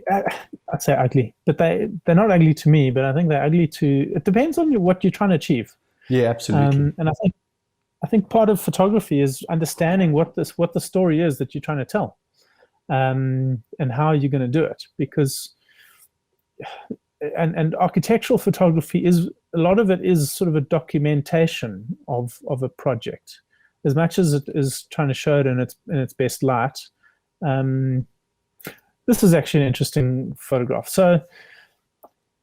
I'd say ugly, but they're not ugly to me, but I think they're ugly to, it depends on what you're trying to achieve. Yeah, absolutely. And I think part of photography is understanding what the story is that you're trying to tell. And how you're going to do it, because and architectural photography is, a lot of it is sort of a documentation of a project, as much as it is trying to show it in its best light. This is actually an interesting photograph. So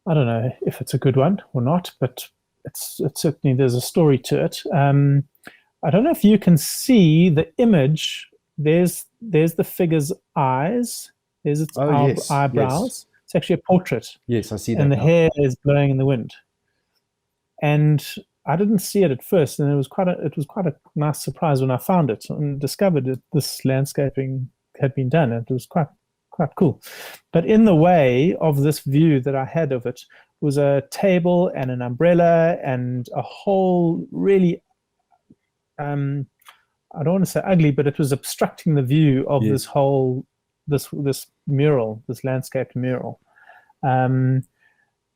I don't know if it's a good one or not, but it's certainly, there's a story to it. I don't know if you can see the image. There's the figure's eyes. There's its eyebrows. Yes. It's actually a portrait. Yes, I see that. And the hair is blowing in the wind. And I didn't see it at first, and it was quite a nice surprise when I found it and discovered that this landscaping had been done. It was quite cool. But in the way of this view that I had of it was a table and an umbrella and a whole really I don't want to say ugly, but it was obstructing the view of this whole this mural, this landscaped mural. And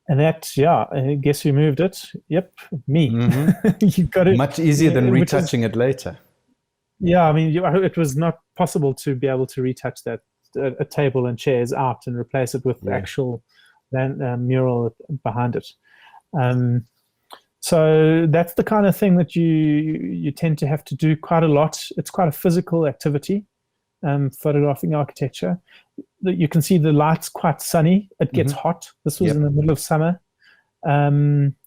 that, I guess who moved it? Yep, me. Mm-hmm. You got it. Much easier than retouching it later. Yeah, I mean, it was not possible to be able to retouch that a table and chairs out and replace it with the actual mural behind it. So that's the kind of thing that you tend to have to do quite a lot. It's quite a physical activity, photographing architecture. You can see the light's quite sunny. It gets hot. This was in the middle of summer.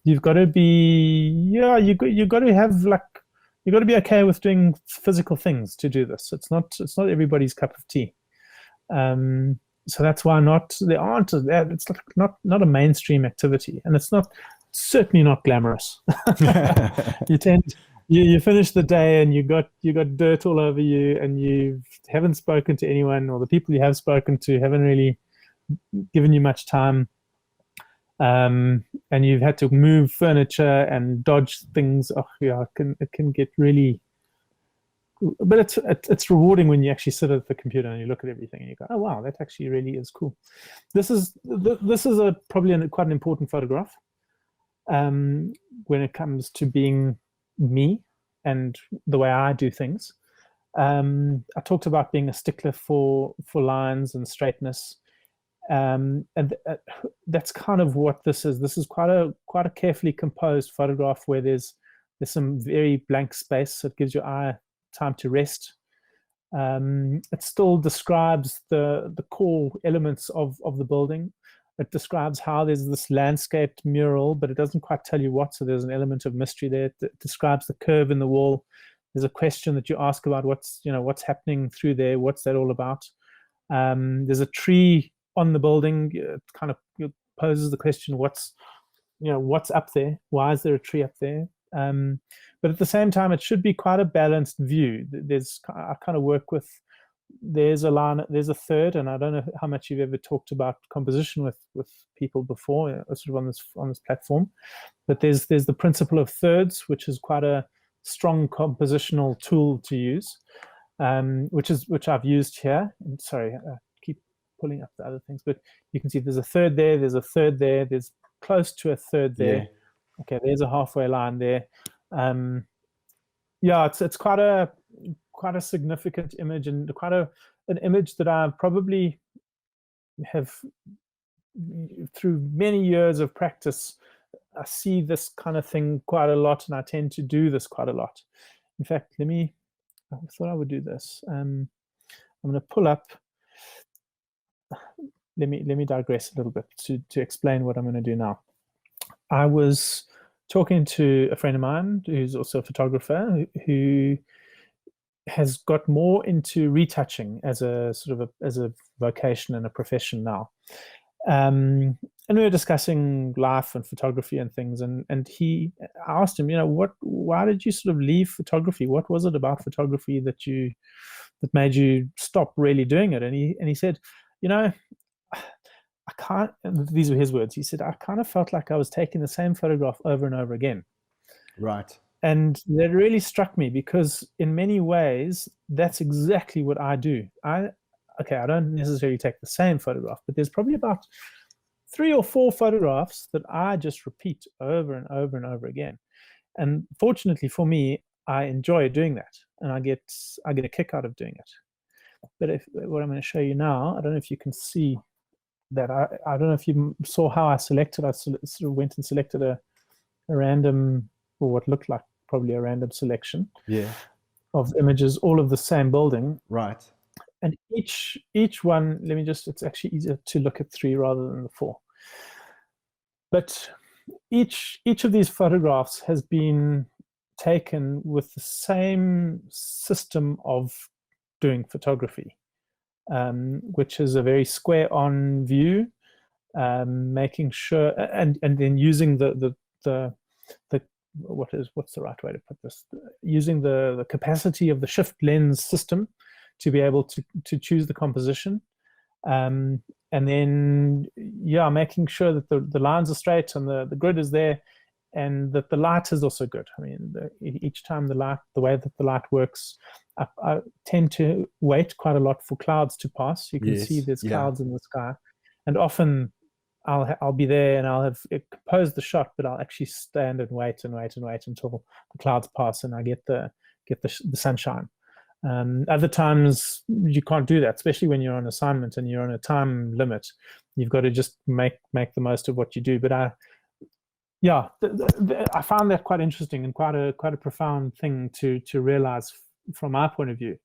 You've got to be, you've got to have you've got to be okay with doing physical things to do this. It's not everybody's cup of tea. So that's why it's not a mainstream activity, and it's certainly not glamorous. You finish the day and you got dirt all over you, and you haven't spoken to anyone, or the people you have spoken to haven't really given you much time, and you've had to move furniture and dodge things. It can get really, but it's rewarding when you actually sit at the computer and you look at everything and you go, oh wow, that actually really is cool. This is probably quite an important photograph when it comes to being me and the way I do things. I talked about being a stickler for lines and straightness, and that's kind of what this is. This is quite a carefully composed photograph where there's some very blank space, so it gives your eye time to rest. It still describes the core elements of the building. It describes how there's this landscaped mural, but it doesn't quite tell you what, so there's an element of mystery there. It describes the curve in the wall. There's a question that you ask about what's happening through there, what's that all about. There's a tree on the building. It kind of poses the question, what's up there? Why is there a tree up there? But at the same time, it should be quite a balanced view. I kind of work with, there's a third, and I don't know how much you've ever talked about composition with people before, sort of on this platform, but there's the principle of thirds, which is quite a strong compositional tool to use, which I've used here. And sorry, I keep pulling up the other things, but you can see there's a third there, there's a third there, there's close to a third there. Yeah. Okay, there's a halfway line there. It's quite a significant image, and quite an image that I probably have, through many years of practice, I see this kind of thing quite a lot, and I tend to do this quite a lot. In fact, I thought I would do this. I'm going to pull up. Let me digress a little bit to explain what I'm going to do now. I was talking to a friend of mine who's also a photographer who has got more into retouching as a vocation and a profession now. And we were discussing life and photography and things, and I asked him, why did you sort of leave photography? What was it about photography that made you stop really doing it? And he said, I can't, these were his words, he said, I kind of felt like I was taking the same photograph over and over again. Right. And that really struck me, because in many ways, that's exactly what I do. I don't necessarily take the same photograph, but there's probably about 3 or 4 photographs that I just repeat over and over and over again. And fortunately for me, I enjoy doing that, and I get a kick out of doing it. But what I'm going to show you now, I don't know if you can see that. I don't know if you saw how I selected. I sort of went and selected a random, or what looked like probably a random selection, of images, all of the same building. Right. And each one, it's actually easier to look at 3 rather than the 4. But each of these photographs has been taken with the same system of doing photography, which is a very square-on view, making sure, and then using what's the right way to put this? Using the capacity of the shift lens system to be able to choose the composition, and then making sure that the lines are straight and the grid is there, and that the light is also good. I mean, each time the way that the light works, I tend to wait quite a lot for clouds to pass. You can see there's clouds in the sky, and often I'll be there and I'll have composed the shot, but I'll actually stand and wait until the clouds pass and I get the sunshine. Other times you can't do that, especially when you're on assignment and you're on a time limit. You've got to just make the most of what you do. But I found that quite interesting and quite a profound thing to realize from my point of view,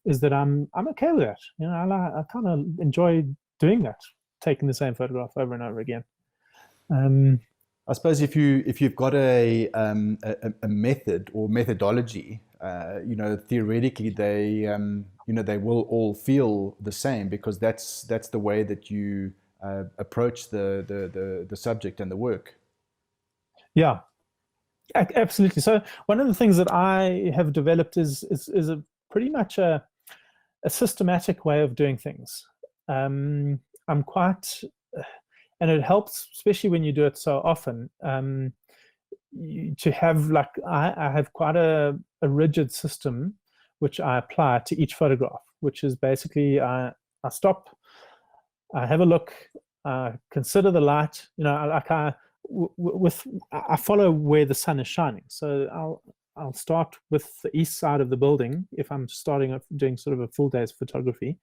is that I'm okay with that. I kind of enjoy doing that, taking the same photograph over and over again. I suppose if you've got a method or methodology, theoretically they will all feel the same, because that's the way that you approach the subject and the work. Yeah, absolutely. So one of the things that I have developed is a pretty much a systematic way of doing things. I'm quite, and it helps, especially when you do it so often, to have I have quite a rigid system which I apply to each photograph, which is basically I stop, I have a look, consider the light. I follow where the sun is shining. So I'll start with the east side of the building. If I'm starting off doing sort of a full day's photography,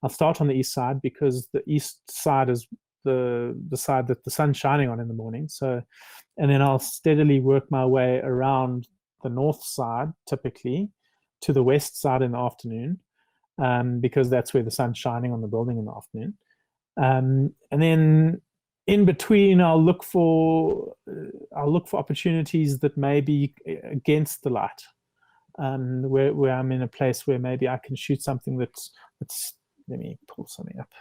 I'll start on the east side, because the east side is the side that the sun's shining on in the morning. So, and then I'll steadily work my way around the north side, typically, to the west side in the afternoon, because that's where the sun's shining on the building in the afternoon. And then in between, I'll look for opportunities that may be against the light. where I'm in a place where maybe I can shoot something that's let me pull something up.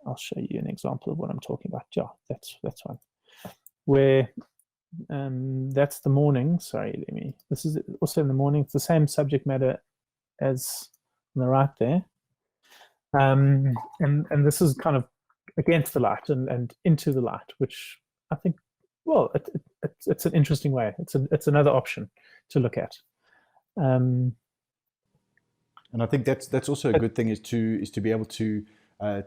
I'll show you an example of what I'm talking about. Yeah, that's one. Where that's the morning. Sorry, this is also in the morning. It's the same subject matter as on the right there. And this is kind of against the light and into the light, which I think, well, it's an interesting way. It's another option to look at. And I think that's also a good thing is to be able to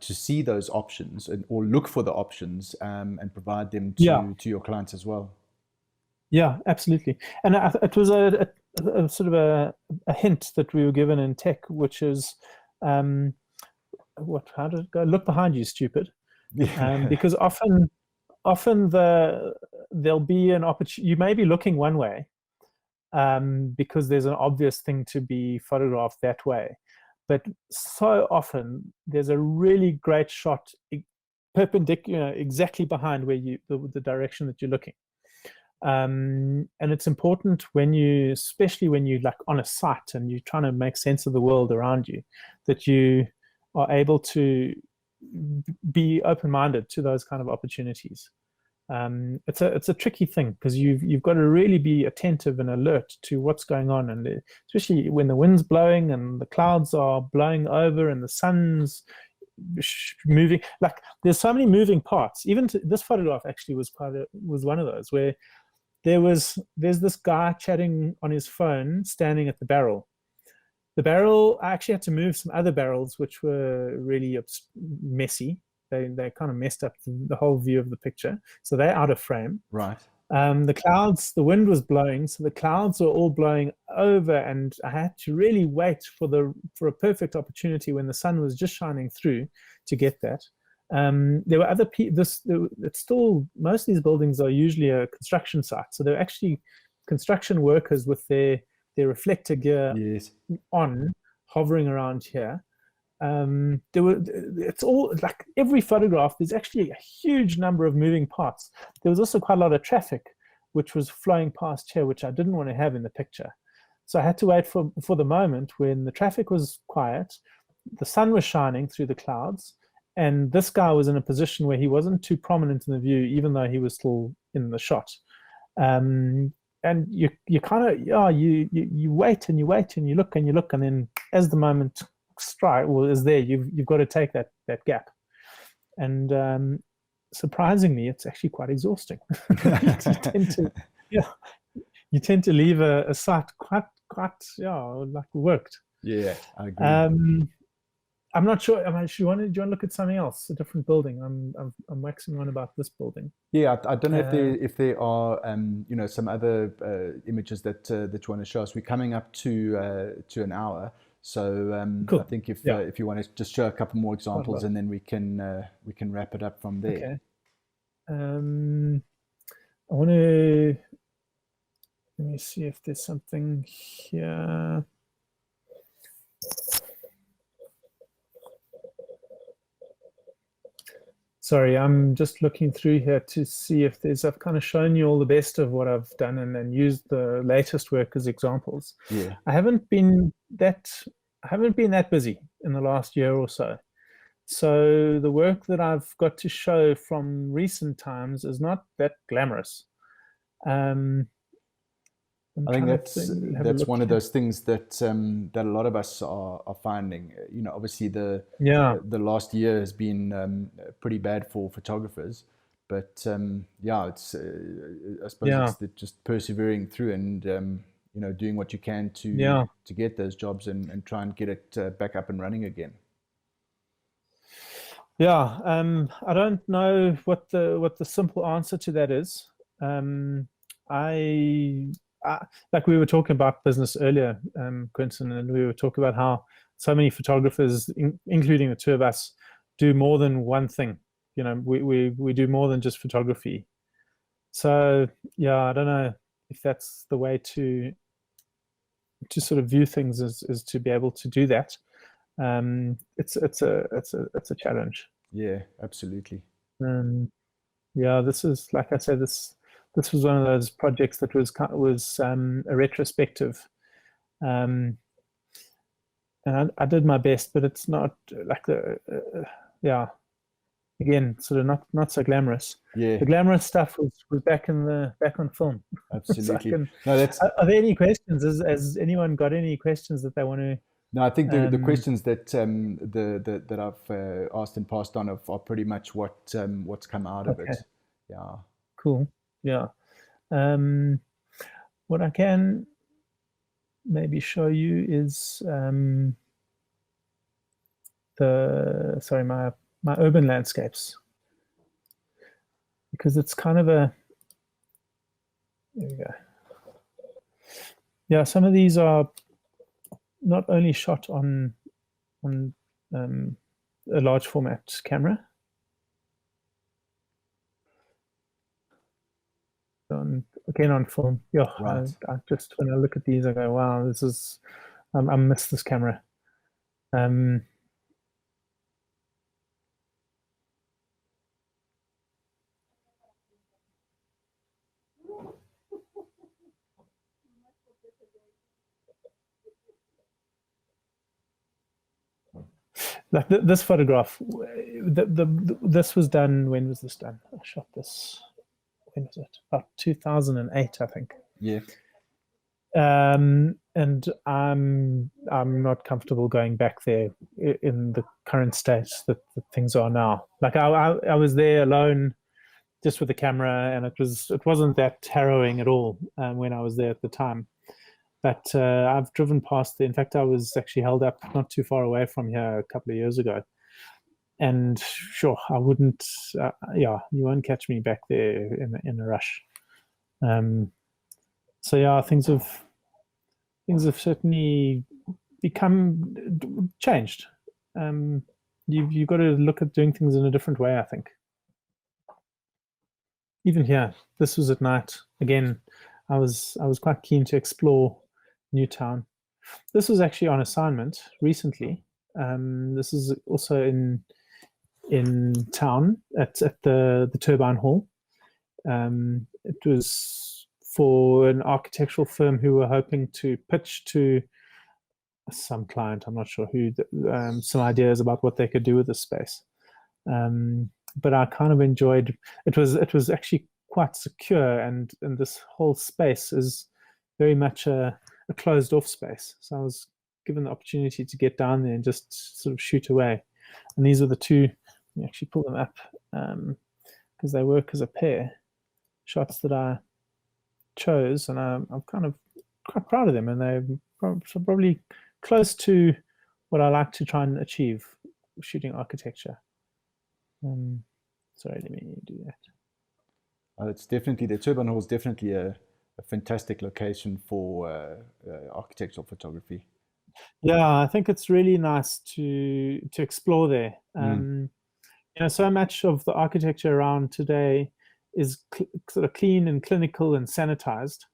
see those options or look for the options and provide them to your clients as well. Yeah, absolutely. And it was a sort of a hint that we were given in tech, which is how did it go? Look behind you, stupid. Because often there'll be an opportunity. You may be looking one way because there's an obvious thing to be photographed that way, but so often there's a really great shot perpendicular, exactly behind where the direction that you're looking. And it's important especially when you like on a site and you're trying to make sense of the world around you, that you are able to be open-minded to those kind of opportunities. It's a tricky thing because you've got to really be attentive and alert to what's going on, and especially when the wind's blowing and the clouds are blowing over and the sun's moving. Like there's so many moving parts. Even this photograph actually was one of those where there's this guy chatting on his phone standing at the barrel. The barrel, I actually had to move some other barrels which were really messy. They kind of messed up the whole view of the picture, so they're out of frame. Right. The clouds, the wind was blowing, so the clouds were all blowing over, and I had to really wait for a perfect opportunity when the sun was just shining through to get that. There were other it's still, most of these buildings are usually a construction site, so they're actually construction workers with their reflector gear on, hovering around here. It's all like every photograph, there's actually a huge number of moving parts. There was also quite a lot of traffic which was flowing past here, which I didn't want to have in the picture. So I had to wait for the moment when the traffic was quiet, the sun was shining through the clouds, and this guy was in a position where he wasn't too prominent in the view, even though he was still in the shot. And you kind of you wait and you wait and you look and you look, and then as the moment is there, you've got to take that gap. And surprisingly, it's actually quite exhausting. You tend to leave a site quite like worked. Yeah, I agree. I'm not sure. Do you want to look at something else, a different building? I'm waxing on about this building. Yeah, I don't know if there are some other images that you want to show us. We're coming up to an hour, so cool. I think if you want to just show a couple more examples, and then we can wrap it up from there. Okay. I want to let me see if there's something here. Sorry, I'm just looking through here to see if I've kind of shown you all the best of what I've done and then used the latest work as examples. Yeah. I haven't been that busy in the last year or so. So the work that I've got to show from recent times is not that glamorous. I think that's one of those things that a lot of us are finding. Obviously the last year has been pretty bad for photographers, but it's I suppose it's just persevering through and doing what you can to get those jobs and try and get it back up and running again. Yeah, I don't know what the simple answer to that is. Like we were talking about business earlier, Quentin, and we were talking about how so many photographers, including the two of us, do more than one thing. We do more than just photography. So I don't know if that's the way to sort of view things is to be able to do that. It's a challenge. Yeah, absolutely. This is, like I said, this was one of those projects that was a retrospective. and I did my best, but it's not like yeah. Again, sort of not so glamorous. Yeah, The glamorous stuff was back on film. So absolutely. No, that's are there any questions? Has anyone got any questions that they want to? no. I think the questions that that I've asked and passed on are pretty much what's come out of Okay, it. Yeah. cool. Yeah. What I can maybe show you is my urban landscapes, because it's kind of a, there we go. Yeah, some of these are not only shot on a large format camera. Again on film. Yeah, Right. I just, when I look at these, I go, wow, this is, I miss this camera. Like this photograph, this was done, when was this done? I shot this, when was it? About 2008, I think. Yeah. And I'm not comfortable going back there in the current state that things are now. Like I was there alone, just with the camera, and it wasn't that harrowing at all when I was there at the time. But I've driven past there. In fact, I was actually held up not too far away from here a couple of years ago. And sure, I wouldn't, you won't catch me back there in a rush. So yeah, things have certainly changed. You've got to look at doing things in a different way, I think. Even here, this was at night. Again, I was quite keen to explore Newtown. This was actually on assignment recently. This is also in town at the Turbine Hall. It was for an architectural firm who were hoping to pitch to some client, I'm not sure who, some ideas about what they could do with the space. But I kind of enjoyed it. Was actually quite secure, and this whole space is very much a closed off space. So I was given the opportunity to get down there and just sort of shoot away. And these were the two, let me actually pull them up, because they work as a pair, shots that I chose, and I'm kind of quite proud of them, and they're probably close to what I like to try and achieve shooting architecture. Sorry, let me do that. It's definitely, the Turbine Hall is definitely a fantastic location for architectural photography. Yeah, I think it's really nice to explore there. So much of the architecture around today is sort of clean and clinical and sanitized,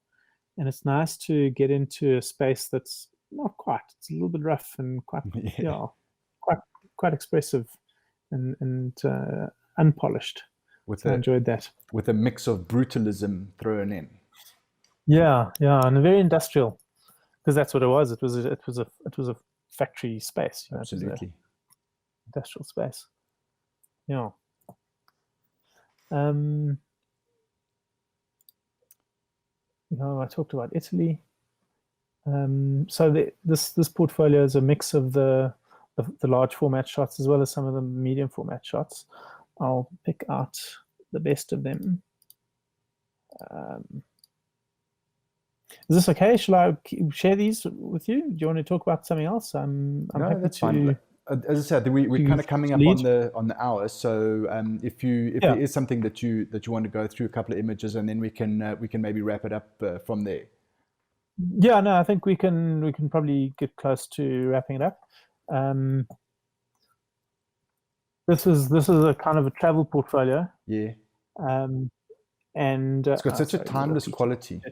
and it's nice to get into a space that's not quite. It's a little bit rough and quite quite expressive and unpolished. I enjoyed that, with a mix of brutalism thrown in. Yeah, and very industrial, because that's what it was. It was a factory space. Absolutely, industrial space. Yeah. I talked about Italy. So this portfolio is a mix of the large format shots as well as some of the medium format shots. I'll pick out the best of them. Is this okay? Shall I share these with you? Do you want to talk about something else? I'm happy that's to. Fine. As I said, we're kind of coming up on the hour. So if there is something that you want to go through a couple of images, and then we can maybe wrap it up from there. Yeah, no, I think we can probably get close to wrapping it up. This is a kind of a travel portfolio. Yeah. And it's got such a timeless quality.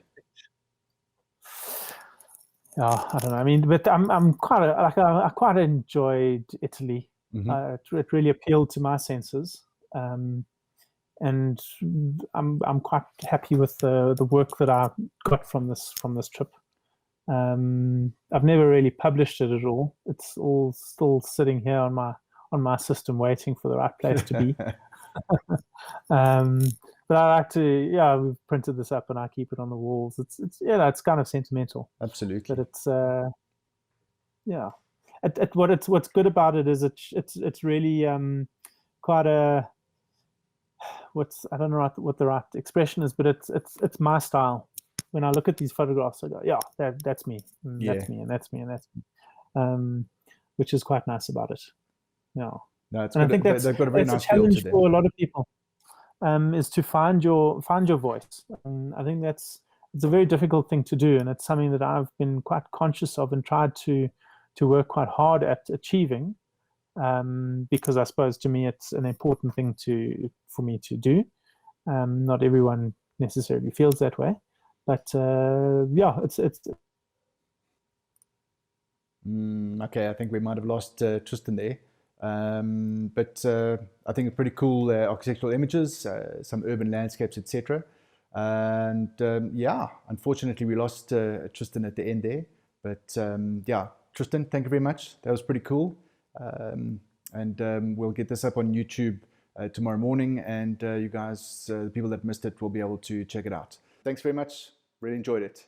Yeah, I don't know. I mean, but I'm quite I quite enjoyed Italy. It really appealed to my senses, and I'm quite happy with the work that I got from this trip. I've never really published it at all. It's all still sitting here on my system, waiting for the right place to be. Um, but I like to, yeah, we've printed this up and I keep it on the walls. It's yeah, it's kind of sentimental. Absolutely. But it's yeah. What's good about it is it's really quite a I don't know what the right expression is, but it's my style. When I look at these photographs, I go, yeah, that's me, and Yeah. that's me, and that's me, and that's me, which is quite nice about it. Yeah, No, it's and I good. think They've got a very that's nice a feel to challenge them. for a lot of people, is to find your voice. And I think it's a very difficult thing to do, and it's something that I've been quite conscious of and tried to work quite hard at achieving. Because I suppose to me it's an important thing for me to do. Not everyone necessarily feels that way, but yeah, it's Okay, I think we might have lost Tristan there. But I think pretty cool architectural images, some urban landscapes, etc. And yeah, unfortunately, we lost Tristan at the end there. But yeah, Tristan, thank you very much. That was pretty cool. And we'll get this up on YouTube tomorrow morning, and you guys, the people that missed it, will be able to check it out. Thanks very much. Really enjoyed it.